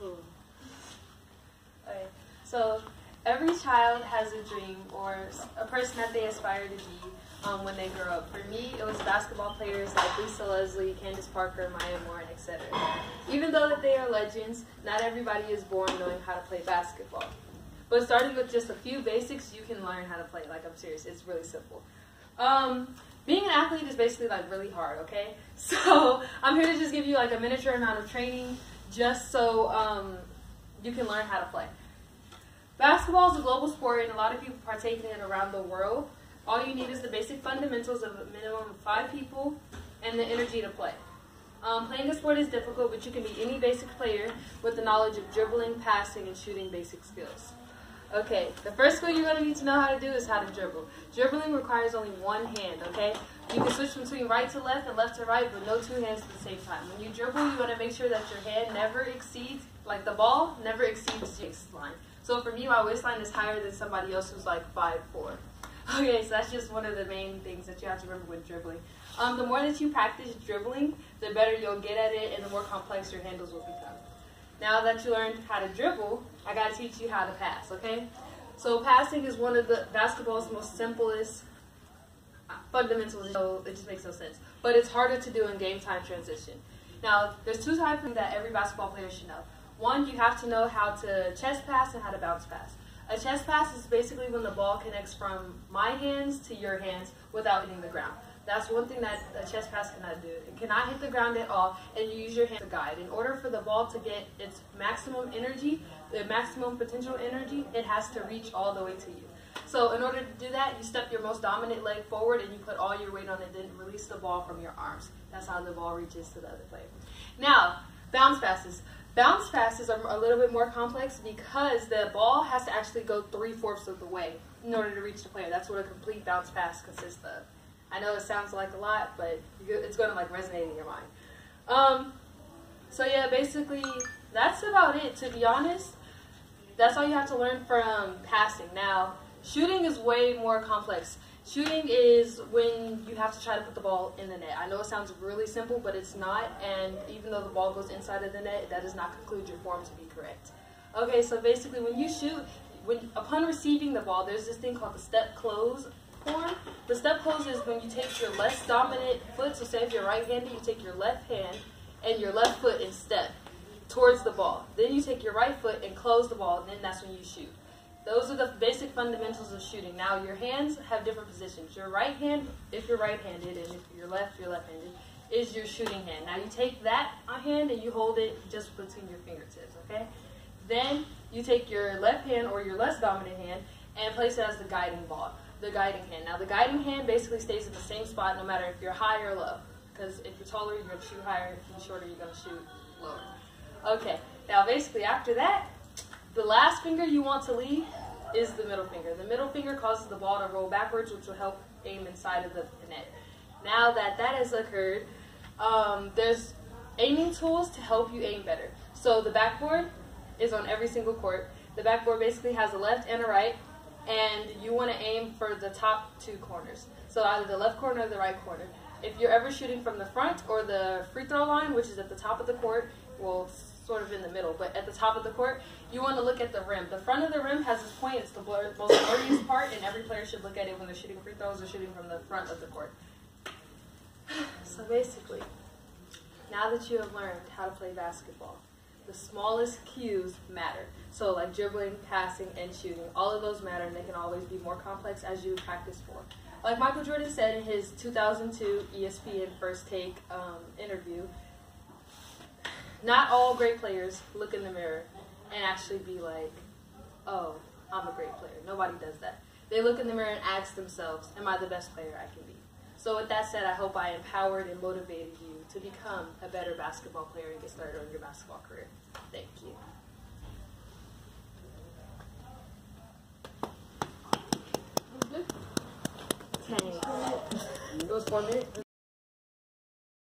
Cool. Okay, so every child has a dream or a person that they aspire to be when they grow up. For me, it was basketball players like Lisa Leslie, Candace Parker, Maya Moore, and etc. Even though that they are legends, not everybody is born knowing how to play basketball. But starting with just a few basics, you can learn how to play. Like, I'm serious, it's really simple. Being an athlete is basically like really hard, okay? So I'm here to just give you like a miniature amount of training just so you can learn how to play. Basketball is a global sport and a lot of people partake in it around the world. All you need is the basic fundamentals of a minimum of 5 people and the energy to play. Playing a sport is difficult, but you can be any basic player with the knowledge of dribbling, passing, and shooting basic skills. Okay, the first skill you're going to need to know how to do is how to dribble. Dribbling requires only one hand, okay? You can switch between right to left and left to right, but no 2 hands at the same time. When you dribble, you want to make sure that your hand never exceeds, like the ball, never exceeds the waistline. So for me, my waistline is higher than somebody else who's like 5'4". Okay, so that's just one of the main things that you have to remember with dribbling. The more that you practice dribbling, the better you'll get at it and the more complex your handles will become. Now that you learned how to dribble, I got to teach you how to pass, okay? So passing is one of the basketball's most simplest fundamentals, so it just makes no sense. But it's harder to do in game time transition. Now, there's 2 types of things that every basketball player should know. One, you have to know how to chest pass and how to bounce pass. A chest pass is basically when the ball connects from my hands to your hands without hitting the ground. That's one thing that a chest pass cannot do. It cannot hit the ground at all, and you use your hand to guide. In order for the ball to get its maximum energy, the maximum potential energy, it has to reach all the way to you. So in order to do that, you step your most dominant leg forward and you put all your weight on it, then release the ball from your arms. That's how the ball reaches to the other player. Now, bounce passes. Bounce passes are a little bit more complex because the ball has to actually go 3/4 of the way in order to reach the player. That's what a complete bounce pass consists of. I know it sounds like a lot, but it's going to like resonate in your mind. So yeah, basically that's about it. To be honest, that's all you have to learn from passing. Now, shooting is way more complex. Shooting is when you have to try to put the ball in the net. I know it sounds really simple, but it's not, and even though the ball goes inside of the net, that does not conclude your form to be correct. Okay, so basically when you shoot, upon receiving the ball, there's this thing called the step close form. The step close is when you take your less dominant foot, so say if you're right-handed, you take your left hand and your left foot and step towards the ball. Then you take your right foot and close the ball, and then that's when you shoot. Those are the basic fundamentals of shooting. Now, your hands have different positions. Your right hand, if you're right-handed, and if you're left-handed, is your shooting hand. Now, you take that hand and you hold it just between your fingertips, okay? Then, you take your left hand or your less dominant hand and place it as the guiding ball, the guiding hand. Now, the guiding hand basically stays in the same spot no matter if you're high or low. Because if you're taller, you're going to shoot higher. If you're shorter, you're going to shoot lower. Okay, now basically after that, the last finger you want to leave is the middle finger. The middle finger causes the ball to roll backwards, which will help aim inside of the net. Now that that has occurred, there's aiming tools to help you aim better. So the backboard is on every single court. The backboard basically has a left and a right, and you want to aim for the top 2 corners. So either the left corner or the right corner. If you're ever shooting from the front or the free throw line, which is at the top of the court, well, sort of in the middle, but at the top of the court, you want to look at the rim. The front of the rim has this point. It's the most blurriest part, and every player should look at it when they're shooting free throws or shooting from the front of the court. So basically, now that you have learned how to play basketball, the smallest cues matter. So like dribbling, passing, and shooting, all of those matter, and they can always be more complex as you practice more. Like Michael Jordan said in his 2002 ESPN First Take interview, not all great players look in the mirror and actually be like, oh, I'm a great player. Nobody does that. They look in the mirror and ask themselves, am I the best player I can be? So with that said, I hope I empowered and motivated you to become a better basketball player and get started on your basketball career. Thank you. It was 4 minutes.